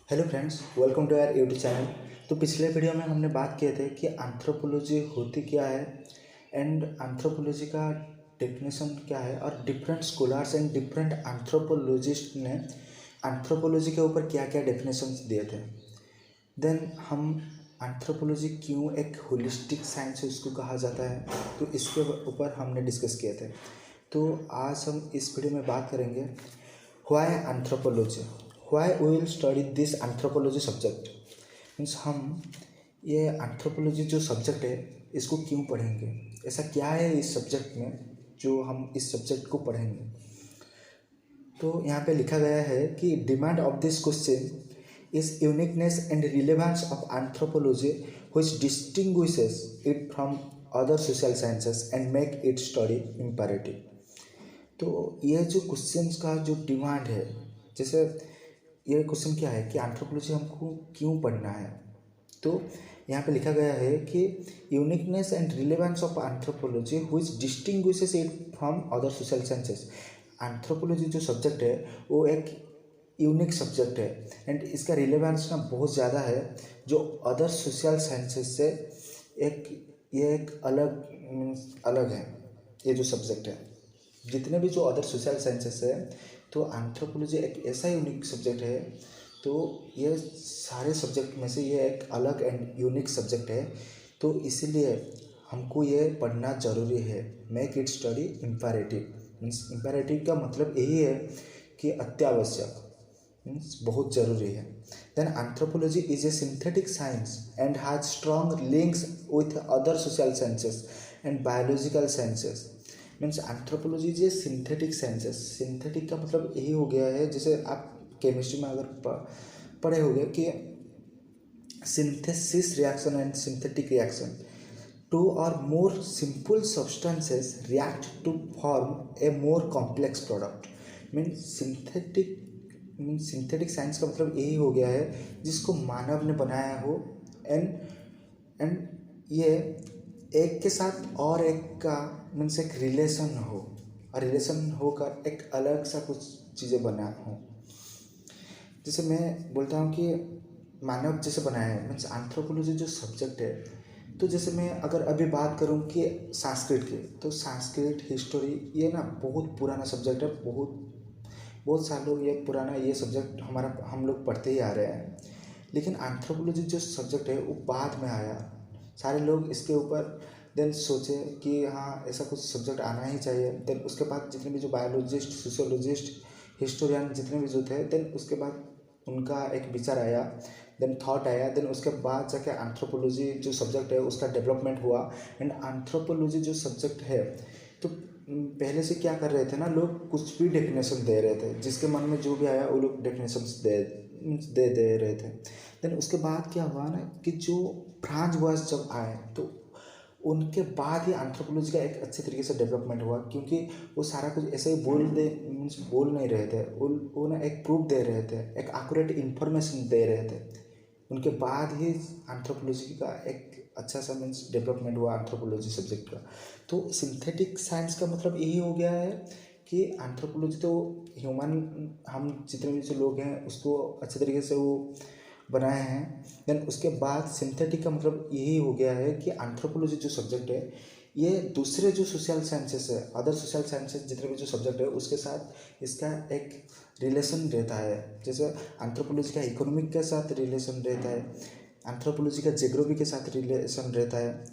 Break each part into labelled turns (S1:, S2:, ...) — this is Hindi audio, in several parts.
S1: Hello friends, welcome to our YouTube channel. तो पिछले वीडियो में हमने बात किए थे कि एंथ्रोपोलॉजी होती क्या है एंड एंथ्रोपोलॉजी का डेफिनेशन क्या है और different scholars and different anthropologist ने एंथ्रोपोलॉजी के ऊपर क्या क्या डेफिनेशंस दिए थे। देन हम एंथ्रोपोलॉजी क्यों एक होलिस्टिक साइंस है उसको कहा जाता है, तो इसके ऊपर हमने डिस्कस किए थे। तो आज हम इस वीडियो में बात करेंगे why anthropology, why we will study this anthropology subject. Means हम ये एंथ्रोपोलॉजी जो सब्जेक्ट है इसको क्यों पढ़ेंगे, ऐसा क्या है इस सब्जेक्ट में जो हम इस सब्जेक्ट को पढ़ेंगे। तो यहाँ पे लिखा गया है कि demand of this question is uniqueness and relevance of anthropology which distinguishes it from other social sciences and make it study imperative. तो ये जो क्वेश्चन का जो डिमांड है, जैसे ये क्वेश्चन क्या है कि एंथ्रोपोलॉजी हमको क्यों पढ़ना है। तो यहाँ पे लिखा गया है कि uniqueness and relevance of anthropology which distinguishes it from other social sciences. Anthropology जो सब्जेक्ट है वो एक यूनिक सब्जेक्ट है एंड इसका रिलेवेंस ना बहुत ज़्यादा है जो अदर सोशल साइंसेस से। ये एक अलग है ये जो सब्जेक्ट है। जितने भी जो अदर सोशल साइंसेस है, तो एंथ्रोपोलॉजी एक ऐसा यूनिक सब्जेक्ट है। तो ये सारे सब्जेक्ट में से ये एक अलग एंड यूनिक सब्जेक्ट है। तो इसीलिए हमको ये पढ़ना ज़रूरी है। Make it study imperative. Means imperative का मतलब यही है कि अत्यावश्यक, मीन्स बहुत ज़रूरी है। Then anthropology is a synthetic science and has strong links with other social sciences and biological sciences. Means anthropology जो सिंथेटिक साइंसेस, सिंथेटिक का मतलब यही हो गया है, जैसे आप केमिस्ट्री में अगर पढ़े होंगे कि synthesis reaction and synthetic reaction, two और more simple substances react to form a more complex product. Synthetic science का मतलब यही हो गया है जिसको मानव ने बनाया हो एंड ये एक के साथ और एक का मीन्स एक रिलेशन हो और रिलेशन होकर एक अलग सा कुछ चीज़ें बना हो। जैसे मैं बोलता हूँ कि मानव जैसे बनाया है, मीन्स एंथ्रोपोलॉजी जो सब्जेक्ट है। तो जैसे मैं अगर अभी बात करूँ कि संस्कृत की, तो संस्कृत हिस्टोरी ये ना बहुत पुराना सब्जेक्ट है। बहुत सालों ये पुराना ये सब्जेक्ट हम लोग पढ़ते ही आ रहे हैं। लेकिन एंथ्रोपोलॉजी जो सब्जेक्ट है वो बाद में आया। सारे लोग इसके ऊपर देन सोचे कि हाँ ऐसा कुछ सब्जेक्ट आना ही चाहिए। देन उसके बाद जितने भी जो बायोलॉजिस्ट, सोशियोलॉजिस्ट, हिस्टोरियन जितने भी जो थे, देन उसके बाद उनका एक विचार आया, देन थॉट आया, देन उसके बाद जाके एंथ्रोपोलॉजी जो सब्जेक्ट है उसका डेवलपमेंट हुआ। एंड एंथ्रोपोलॉजी जो सब्जेक्ट है, तो पहले से क्या कर रहे थे ना, लोग कुछ भी डेफिनेशन दे रहे थे, जिसके मन में जो भी आया वो लोग डेफिनेशन दे रहे थे। देन उसके बाद क्या हुआ ना कि जो फ्रांच बॉयज जब आए तो उनके बाद ही एंथ्रोपोलॉजी का एक अच्छे तरीके से डेवलपमेंट हुआ, क्योंकि वो सारा कुछ ऐसे ही बोल नहीं रहे थे, वो ना एक प्रूफ दे रहे थे, एक एक्यूरेट इन्फॉर्मेशन दे रहे थे। उनके बाद ही एंथ्रोपोलॉजी का एक अच्छा सा मीन्स डेवलपमेंट हुआ एंथ्रोपोलॉजी सब्जेक्ट का। तो सिंथेटिक साइंस का मतलब यही हो गया है कि एंथ्रोपोलॉजी तो ह्यूमन, हम जितने भी जो लोग हैं उसको अच्छे तरीके से वो बनाए हैं। देन उसके बाद सिंथेटिक का मतलब यही हो गया है कि एंथ्रोपोलॉजी जो सब्जेक्ट है ये दूसरे जो सोशल साइंसेस है, अदर सोशल साइंसेस जितने भी जो सब्जेक्ट है उसके साथ इसका एक रिलेशन रहता है। जैसे एंथ्रोपोलॉजी का इकोनॉमिक के साथ रिलेशन रहता है, एंथ्रोपोलॉजी का ज्योग्राफी के साथ रिलेशन रहता है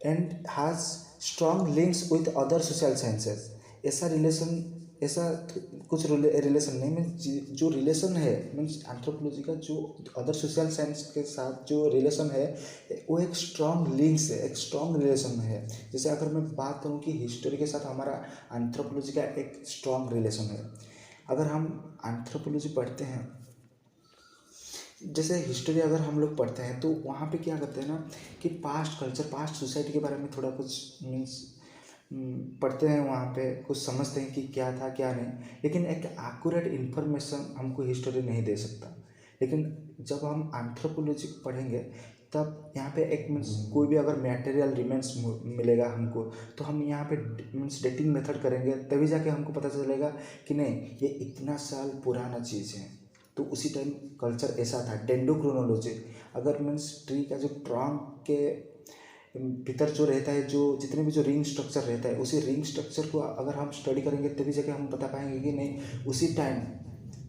S1: and has strong links with other social sciences. ऐसा कुछ रिलेशन नहीं, मीन्स जो रिलेशन है, मीन्स एंथ्रोपोलॉजी का जो अदर सोशल साइंस के साथ जो रिलेशन है वो एक स्ट्रॉन्ग लिंक्स है, एक स्ट्रॉन्ग रिलेशन है। जैसे अगर मैं बात करूँ कि हिस्टोरी के साथ हमारा एंथ्रोपोलॉजी का एक स्ट्रॉन्ग रिलेशन है। अगर हम एंथ्रोपोलॉजी पढ़ते हैं, जैसे हिस्ट्री अगर हम लोग पढ़ते हैं, तो वहाँ पे क्या करते हैं ना कि पास्ट कल्चर, पास्ट सोसाइटी के बारे में थोड़ा कुछ मीन्स पढ़ते हैं, वहाँ पे कुछ समझते हैं कि क्या था क्या नहीं। लेकिन एक एक्यूरेट इन्फॉर्मेशन हमको हिस्टोरी नहीं दे सकता। लेकिन जब हम एंथ्रोपोलॉजी पढ़ेंगे तब यहाँ पे एक मीन्स कोई भी अगर मटेरियल रिमेंस मिलेगा हमको, तो हम यहाँ पे मीन्स डेटिंग मेथड करेंगे, तभी जाके हमको पता चलेगा कि नहीं ये इतना साल पुराना चीज़ है। तो उसी टाइम कल्चर ऐसा था। डेंड्रोक्रोनोलॉजी, अगर मीन्स ट्री का जो ट्रंक के भीतर जो रहता है, जो जितने भी जो रिंग स्ट्रक्चर रहता है, उसी रिंग स्ट्रक्चर को अगर हम स्टडी करेंगे तभी जाके हम बता पाएंगे कि नहीं उसी टाइम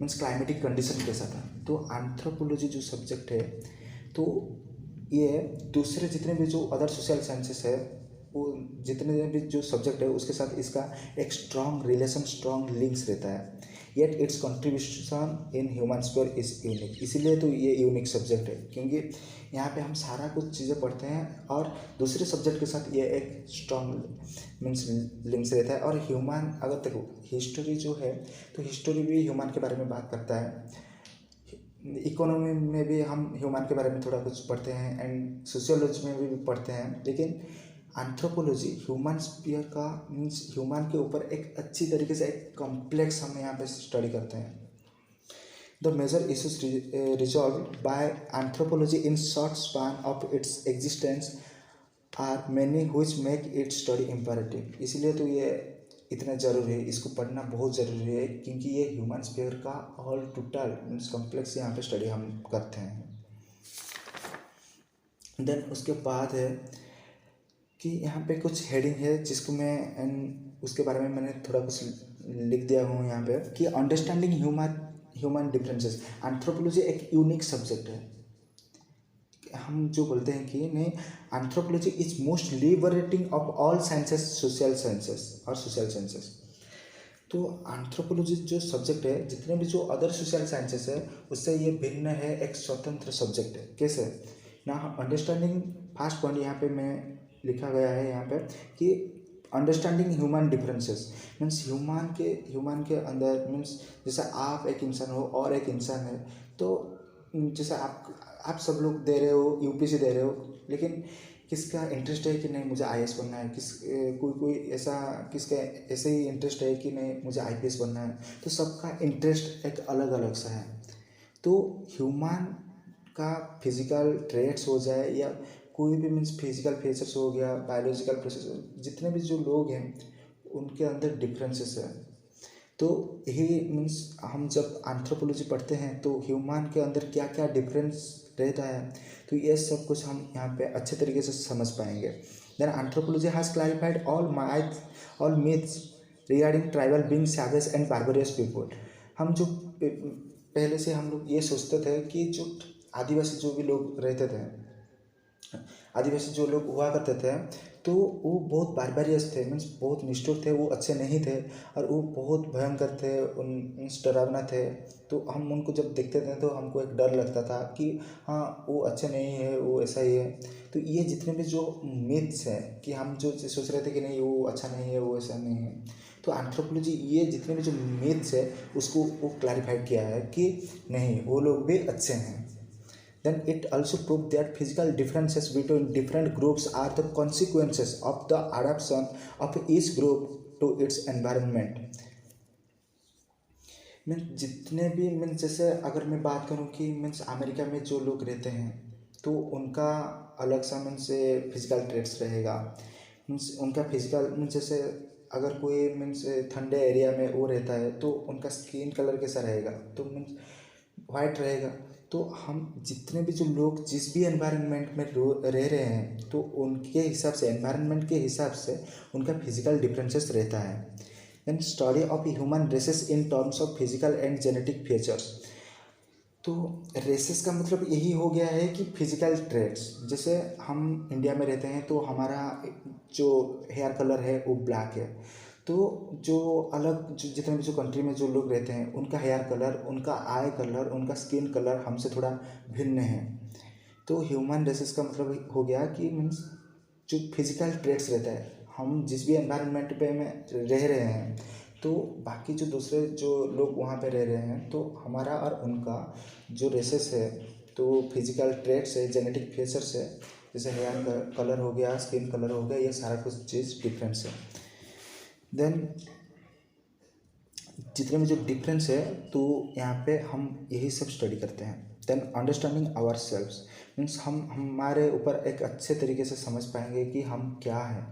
S1: मीन्स क्लाइमेटिक कंडीशन कैसा था। तो एंथ्रोपोलॉजी जो सब्जेक्ट है, तो ये दूसरे जितने भी जो अदर सोशल साइंसेस है, वो जितने भी जो सब्जेक्ट है उसके साथ इसका एक स्ट्रॉन्ग रिलेशन, स्ट्रॉन्ग लिंक्स रहता है। Yet it's contribution in human square is unique, इसीलिए तो ये यूनिक सब्जेक्ट है, क्योंकि यहाँ पे हम सारा कुछ चीज़ें पढ़ते हैं और दूसरे सब्जेक्ट के साथ ये एक स्ट्रॉन्ग मीन्स लिंक्स रहता है। और ह्यूमन, अगर देखो हिस्ट्री जो है, तो हिस्ट्री भी ह्यूमन के बारे में बात करता है। इकोनॉमी में भी हम ह्यूमन के बारे में थोड़ा कुछ पढ़ते हैं एंड सोशियोलॉजी में भी पढ़ते हैं, लेकिन एंथ्रोपोलॉजी ह्यूमन स्पीयर का मीन्स ह्यूमन के ऊपर एक अच्छी तरीके से एक कॉम्प्लेक्स हम यहाँ पे स्टडी करते हैं। The major issues resolve by anthropology in short span of its existence are many which make it study imperative. इसलिए तो ये इतना ज़रूरी है, इसको पढ़ना बहुत ज़रूरी है, क्योंकि ये ह्यूमन स्पीयर का ऑल टोटल मीन्स कॉम्प्लेक्स यहाँ पे स्टडी हम करते हैं। देन उसके बाद है कि यहाँ पे कुछ हेडिंग है जिसको मैं उसके बारे में मैंने थोड़ा कुछ लिख दिया हूँ यहाँ पे कि अंडरस्टैंडिंग ह्यूमन डिफरेंसेस। एंथ्रोपोलॉजी एक यूनिक सब्जेक्ट है। हम जो बोलते हैं कि नहीं, anthropology is most liberating of all sciences, social sciences और सोशल साइंसेस। तो एंथ्रोपोलॉजी जो सब्जेक्ट है, जितने भी जो अदर सोशल साइंसेस है उससे ये भिन्न है, एक स्वतंत्र सब्जेक्ट है। कैसे ना, अंडरस्टैंडिंग फर्स्ट पॉइंट यहाँ पे मैं लिखा गया है यहाँ पे कि understanding human differences means human के अंदर मीन्स जैसे आप एक इंसान हो और एक इंसान है, तो जैसे आप सब लोग दे रहे हो यूपीएससी दे रहे हो, लेकिन किसका इंटरेस्ट है कि नहीं मुझे आईएएस बनना है, कोई ऐसा किसका ऐसे ही इंटरेस्ट है कि नहीं मुझे आईपीएस बनना है। तो सबका इंटरेस्ट एक अलग अलग सा है। तो ह्यूमन का फिजिकल ट्रेट्स हो जाए या कोई भी मीन्स फिजिकल फीचर्स हो गया, बायोलॉजिकल प्रोसेस, जितने भी जो लोग हैं उनके अंदर डिफरेंसेस है। तो यही मीन्स हम जब एंथ्रोपोलॉजी पढ़ते हैं तो ह्यूमन के अंदर क्या क्या डिफरेंस रहता है, तो ये सब कुछ हम यहाँ पे अच्छे तरीके से समझ पाएंगे। Then anthropology has clarified all myths regarding tribal being, savage and barbarous people. हम जो पहले से हम लोग ये सोचते थे कि जो आदिवासी जो भी लोग रहते थे, आदिवासी जो लोग हुआ करते थे, तो वो बहुत बारबेरियस थे, मीन्स बहुत निष्ठुर थे, वो अच्छे नहीं थे और वो बहुत भयंकर थे, मीन्स डरावना थे। तो हम उनको जब देखते थे तो हमको एक डर लगता था कि हाँ वो अच्छे नहीं है, वो ऐसा ही है। तो ये जितने भी जो मिथ्स हैं कि हम जो सोच रहे थे कि नहीं वो अच्छा नहीं है, वो ऐसा नहीं है, तो एंथ्रोपोलॉजी ये जितने भी जो मिथ्स है उसको वो क्लैरिफाई किया है कि नहीं वो लोग भी अच्छे हैं। Then it also proved that physical differences between different groups are the consequences of the adaptation of each group to its environment. Means जितने भी मीन्स जैसे अगर मैं बात करूँ कि मीन्स अमेरिका में जो लोग रहते हैं तो उनका अलग सा मीन्स फिजिकल ट्रेट्स रहेगा। मीन्स उनका फिजिकल मीन्स जैसे अगर कोई मीन्स ठंडे एरिया में वो रहता है तो उनका स्किन कलर कैसा रहेगा, तो मीन्स वाइट रहेगा। तो हम जितने भी जो लोग जिस भी एनवायरनमेंट में रह रहे हैं तो उनके हिसाब से, एनवायरनमेंट के हिसाब से उनका फिजिकल डिफरेंसेस रहता है। Then study of human races in terms of physical and genetic features. तो रेसेस का मतलब यही हो गया है कि फिजिकल ट्रेट्स, जैसे हम इंडिया में रहते हैं तो हमारा जो हेयर कलर है वो ब्लैक है, तो जो अलग जो जितने भी जो कंट्री में जो लोग रहते हैं उनका हेयर कलर, उनका आई कलर, उनका स्किन कलर हमसे थोड़ा भिन्न है। तो ह्यूमन रेसेस का मतलब हो गया कि मीन्स जो फिजिकल ट्रेट्स रहता है, हम जिस भी एनवायरनमेंट पे में रह रहे हैं तो बाकी जो दूसरे जो लोग वहाँ पे रह रहे हैं तो हमारा और उनका जो रेसेस है, तो फिजिकल ट्रेट्स है, जेनेटिक फीचर्स है, जैसे हेयर कलर हो गया, स्किन कलर हो गया, ये सारा कुछ चीज़ डिफरेंस है। देन जितने में जो डिफरेंस है तो यहाँ पे हम यही सब स्टडी करते हैं। Then understanding ourselves means हम हमारे ऊपर एक अच्छे तरीके से समझ पाएंगे कि हम क्या हैं।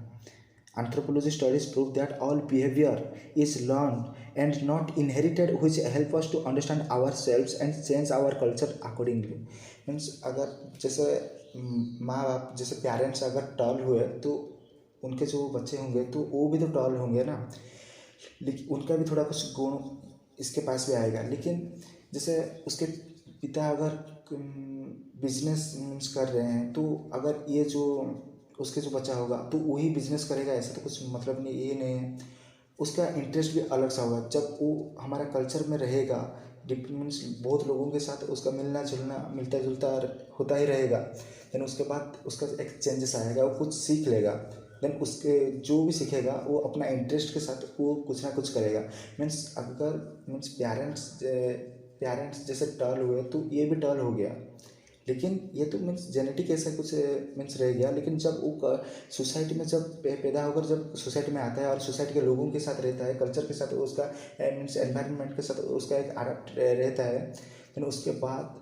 S1: Anthropology studies prove that all behavior is learned and not inherited, which help us to understand ourselves and change our culture accordingly. Means अगर जैसे माँ बाप जैसे पेरेंट्स अगर टर्ल हुए तो उनके जो बच्चे होंगे तो वो भी तो टर्ल होंगे ना, लेकिन उनका भी थोड़ा कुछ गुण इसके पास भी आएगा। लेकिन जैसे उसके पिता अगर बिजनेस मीन्स कर रहे हैं तो अगर ये जो उसके जो बच्चा होगा तो वही बिजनेस करेगा, ऐसा तो कुछ मतलब नहीं, ये नहीं है। उसका इंटरेस्ट भी अलग सा होगा। जब वो हमारा कल्चर में रहेगा, मीन्स बहुत लोगों के साथ उसका मिलना जुलना मिलता जुलता होता ही रहेगा, देन उसके बाद उसका एक चेंजेस आएगा, वो कुछ सीख लेगा। देन उसके जो भी सीखेगा वो अपना इंटरेस्ट के साथ वो कुछ ना कुछ करेगा। मीन्स अगर मीन्स पेरेंट्स जैसे टर्ल हुए तो ये भी टर्ल हो गया, लेकिन ये तो मीन्स जेनेटिक ऐसा कुछ मीन्स रह गया। लेकिन जब वो सोसाइटी में जब पैदा होकर जब सोसाइटी में आता है और सोसाइटी के लोगों के साथ रहता है, कल्चर के साथ उसका मीन्स एनवायरनमेंट के साथ उसका एक अडप्ट रहता है, लेकिन उसके बाद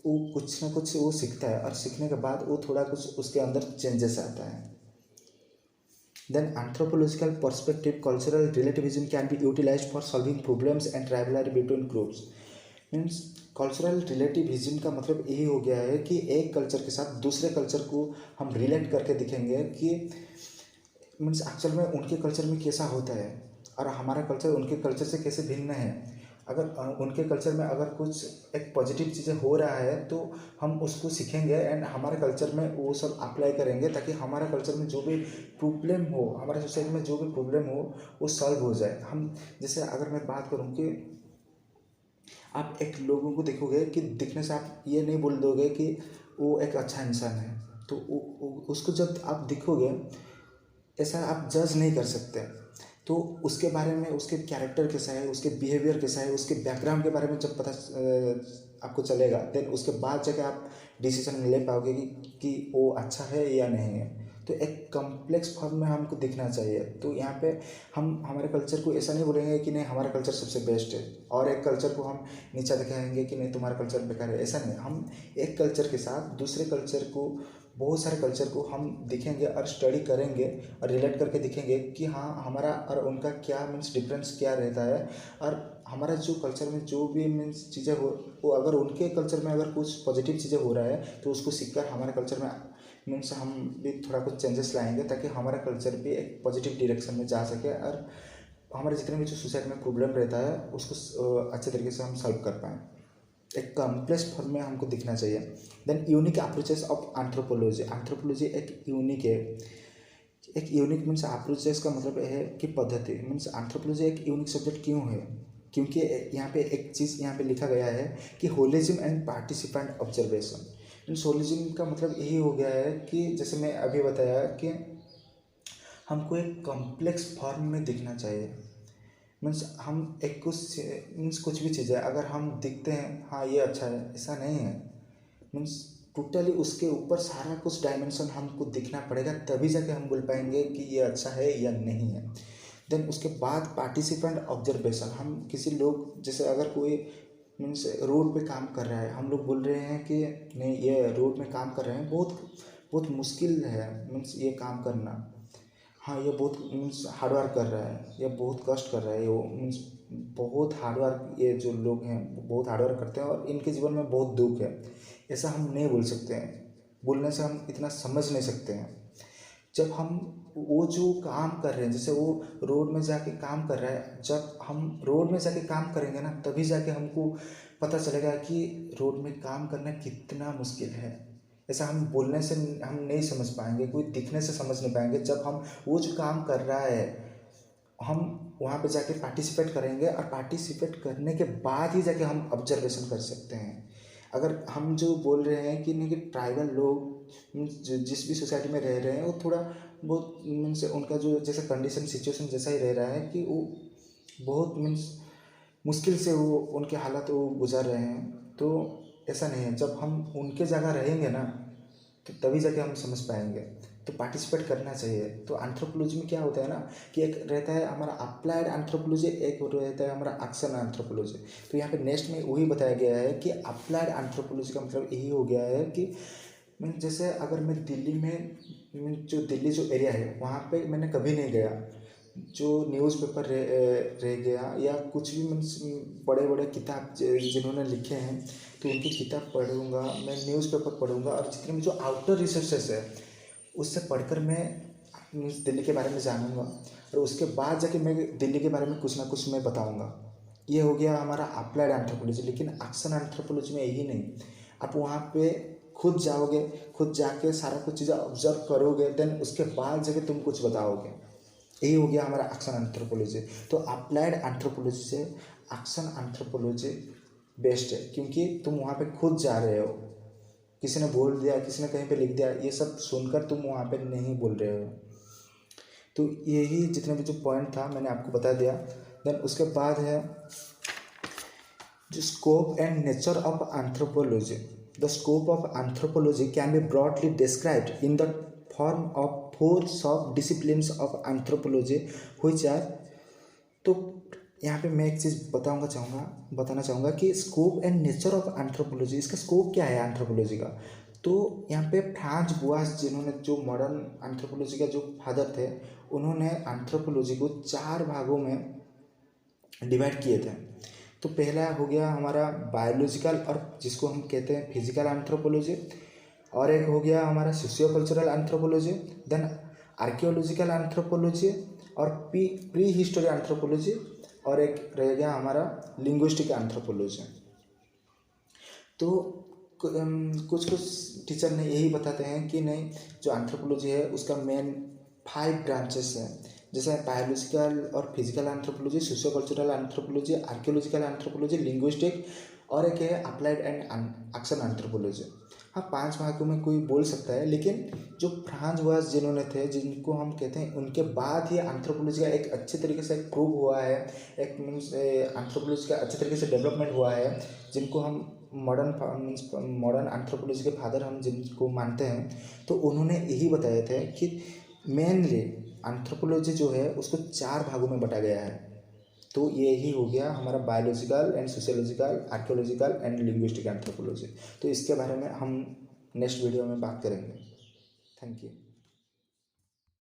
S1: वो कुछ ना कुछ वो सीखता है और सीखने के बाद वो थोड़ा कुछ उसके अंदर चेंजेस आता है। Then anthropological perspective, cultural relativism can be utilized for solving problems and rivalry between groups. Means cultural relativism का मतलब यही हो गया है कि एक कल्चर के साथ दूसरे कल्चर को हम रिलेट करके दिखेंगे कि मीन्स एक्चुअल में उनके कल्चर में कैसा होता है और हमारा कल्चर उनके कल्चर से कैसे भिन्न है। अगर उनके कल्चर में अगर कुछ एक पॉजिटिव चीज़ें हो रहा है तो हम उसको सीखेंगे एंड हमारे कल्चर में वो सब अप्लाई करेंगे, ताकि हमारा कल्चर में जो भी प्रॉब्लम हो, हमारे सोसाइटी में जो भी प्रॉब्लम हो वो सॉल्व हो जाए। हम जैसे अगर मैं बात करूँ कि आप एक लोगों को देखोगे कि दिखने से आप ये नहीं बोल दोगे कि वो एक अच्छा इंसान है, तो उसको जब आप दिखोगे ऐसा आप जज नहीं कर सकते। तो उसके बारे में उसके कैरेक्टर कैसा है, उसके बिहेवियर कैसा है, उसके बैकग्राउंड के बारे में जब पता आपको चलेगा, देन उसके बाद जाके आप डिसीजन ले पाओगे कि वो अच्छा है या नहीं है। तो एक कॉम्प्लेक्स फॉर्म में हमको दिखना चाहिए। तो यहाँ पे हम हमारे कल्चर को ऐसा नहीं बोलेंगे कि नहीं हमारा कल्चर सबसे बेस्ट है और एक कल्चर को हम नीचा दिखाएंगे कि नहीं तुम्हारा कल्चर बेकार है, ऐसा नहीं। हम एक कल्चर के साथ दूसरे कल्चर को, बहुत सारे कल्चर को हम देखेंगे और स्टडी करेंगे और रिलेट करके दिखेंगे कि हाँ हमारा और उनका क्या मीन्स डिफरेंस क्या रहता है। और हमारा जो कल्चर में जो भी मीन्स चीज़ें हो वो अगर उनके कल्चर में अगर कुछ पॉजिटिव चीज़ें हो रहा है तो उसको सीखकर हमारे कल्चर में मीन्स हम भी थोड़ा कुछ चेंजेस लाएंगे, ताकि हमारा कल्चर भी एक पॉजिटिव डायरेक्शन में जा सके और हमारे जितने भी जो सोसाइटी में प्रॉब्लम रहता है उसको अच्छे तरीके से हम सॉल्व कर पाएँ। एक कॉम्प्लेक्स फॉर्म में हमको दिखना चाहिए। Then unique approaches of anthropology एक यूनिक है। एक यूनिक मीन्स अप्रोचेस का मतलब है कि पद्धति। मीन्स एंथ्रोपोलॉजी एक यूनिक सब्जेक्ट क्यों है, क्योंकि यहाँ पे एक चीज़ यहाँ पे लिखा गया है कि holism and participant observation. Means holism का मतलब यही हो गया है कि जैसे मैं अभी बताया कि हमको एक कॉम्प्लेक्स फॉर्म में दिखना चाहिए। मीन्स हम एक कुछ भी चीज़ है अगर हम दिखते हैं हाँ ये अच्छा है, ऐसा नहीं है। मीन्स टोटली उसके ऊपर सारा कुछ डायमेंशन हमको दिखना पड़ेगा, तभी जाके हम बोल पाएंगे कि ये अच्छा है या नहीं है। देन उसके बाद पार्टिसिपेंट ऑब्जर्वेशन। हम किसी लोग जैसे अगर कोई मीन्स रोड पे काम कर रहा है, हम लोग बोल रहे हैं कि नहीं ये रोड में काम कर रहे हैं, बहुत बहुत मुश्किल है मीन्स ये काम करना। हाँ ये बहुत मीन्स हार्डवर्क कर रहा है, ये बहुत कष्ट कर रहा है, वो मीन्स बहुत हार्डवर्क, ये जो लोग हैं बहुत हार्डवर्क करते हैं और इनके जीवन में बहुत दुख है, ऐसा हम नहीं बोल सकते हैं। बोलने से हम इतना समझ नहीं सकते हैं। जब हम वो जो काम कर रहे हैं, जैसे वो रोड में जाके काम कर रहा है, जब हम रोड में जाके काम करेंगे ना तभी जाके हमको पता चलेगा कि रोड में काम करना कितना मुश्किल है। ऐसा हम बोलने से हम नहीं समझ पाएंगे, कोई दिखने से समझ नहीं पाएंगे। जब हम वो जो काम कर रहा है हम वहाँ पे जाके पार्टिसिपेट करेंगे और पार्टिसिपेट करने के बाद ही जाके हम ऑब्जर्वेशन कर सकते हैं। अगर हम जो बोल रहे हैं कि नहीं कि ट्राइबल लोग जिस भी सोसाइटी में रह रहे हैं वो थोड़ा बहुत मीन्स उनका जो जैसे कंडीशन सिचुएशन जैसा ही रह रहा है कि वो बहुत मीन्स मुश्किल से वो उनके हालात वो गुजार रहे हैं, तो ऐसा नहीं है। जब हम उनके जगह रहेंगे ना तो तभी जाके हम समझ पाएंगे। तो पार्टिसिपेट करना चाहिए। तो एंथ्रोपोलॉजी में क्या होता है ना कि एक रहता है हमारा अप्लाइड एंथ्रोपोलॉजी, एक रहता है हमारा एक्शन एंथ्रोपोलॉजी। तो यहाँ पे नेक्स्ट में वही बताया गया है कि अप्लाइड एंथ्रोपोलॉजी का मतलब यही हो गया है कि मीन जैसे अगर मैं दिल्ली में जो दिल्ली जो एरिया है वहाँ पे मैंने कभी नहीं गया, जो न्यूज़पेपर रह गया या कुछ भी मीन्स बड़े बड़े किताब जिन्होंने लिखे हैं तो उनकी किताब पढ़ूंगा, मैं न्यूज़पेपर पढ़ूंगा, और जितने भी जो आउटर रिसोर्सेस है उससे पढ़कर मैं मीन्स दिल्ली के बारे में जानूंगा, और उसके बाद जाके मैं दिल्ली के बारे में कुछ ना कुछ मैं बताऊंगा। ये हो गया हमारा अप्लाइड एंथ्रोपोलॉजी। लेकिन एक्शन एंथ्रोपोलॉजी में यही नहीं, आप वहाँ पे खुद जाओगे, खुद जाके सारा कुछ चीज़ें ऑब्जर्व करोगे, देन उसके बाद जाके तुम कुछ बताओगे। यही हो गया हमारा एक्शन एंथ्रोपोलॉजी। तो अप्लाइड एंथ्रोपोलॉजी से एक्शन एंथ्रोपोलॉजी बेस्ट है, क्योंकि तुम वहाँ पे खुद जा रहे हो, किसी ने बोल दिया, किसी ने कहीं पे लिख दिया, ये सब सुनकर तुम वहाँ पे नहीं बोल रहे हो। तो यही जितने भी जो पॉइंट था मैंने आपको बता दिया। देन उसके बाद है जो scope and nature of anthropology. The scope of anthropology can be broadly described in the form of 4 sub disciplines of anthropology which are. तो यहाँ पे मैं एक चीज़ बताना चाहूँगा कि scope and nature of anthropology, इसका स्कोप क्या है एंथ्रोपोलॉजी का। तो यहाँ पे फ्रांज बुआस, जिन्होंने जो मॉडर्न एंथ्रोपोलॉजी का जो फादर थे, उन्होंने एंथ्रोपोलॉजी को 4 भागों में डिवाइड किए थे। तो पहला हो गया हमारा बायोलॉजिकल, और जिसको हम कहते हैं फिजिकल एंथ्रोपोलॉजी, और एक हो गया हमारा socio cultural anthropology, then archaeological anthropology, और प्री हिस्टोरी एंथ्रोपोलॉजी, और एक रह गया हमारा लिंग्विस्टिक एंथ्रोपोलॉजी। तो कुछ टीचर ने यही बताते हैं कि नहीं, जो एंथ्रोपोलॉजी है उसका मेन 5 ब्रांचेस हैं, जैसे बायोलॉजिकल और physical anthropology, socio cultural anthropology, archaeological anthropology, linguistic, और एक है अप्लाइड एंड एक्शन एंथ्रोपोलॉजी। हाँ, 5 भागों में कोई बोल सकता है, लेकिन जो फ्रांज वास जिन्होंने थे, जिनको हम कहते हैं, उनके बाद ही एंथ्रोपोलॉजी का एक अच्छे तरीके से प्रूव हुआ है, एक मीन्स एंथ्रोपोलॉजी का अच्छे तरीके से डेवलपमेंट हुआ है, जिनको हम मॉडर्न एंथ्रोपोलॉजी के फादर हम जिनको मानते हैं। तो उन्होंने यही बताए थे कि मेनली एंथ्रोपोलॉजी जो है उसको 4 भागों में बांटा गया है। तो यही हो गया हमारा biological and sociological, archaeological and linguistic anthropology. तो इसके बारे में हम नेक्स्ट वीडियो में बात करेंगे। Thank you.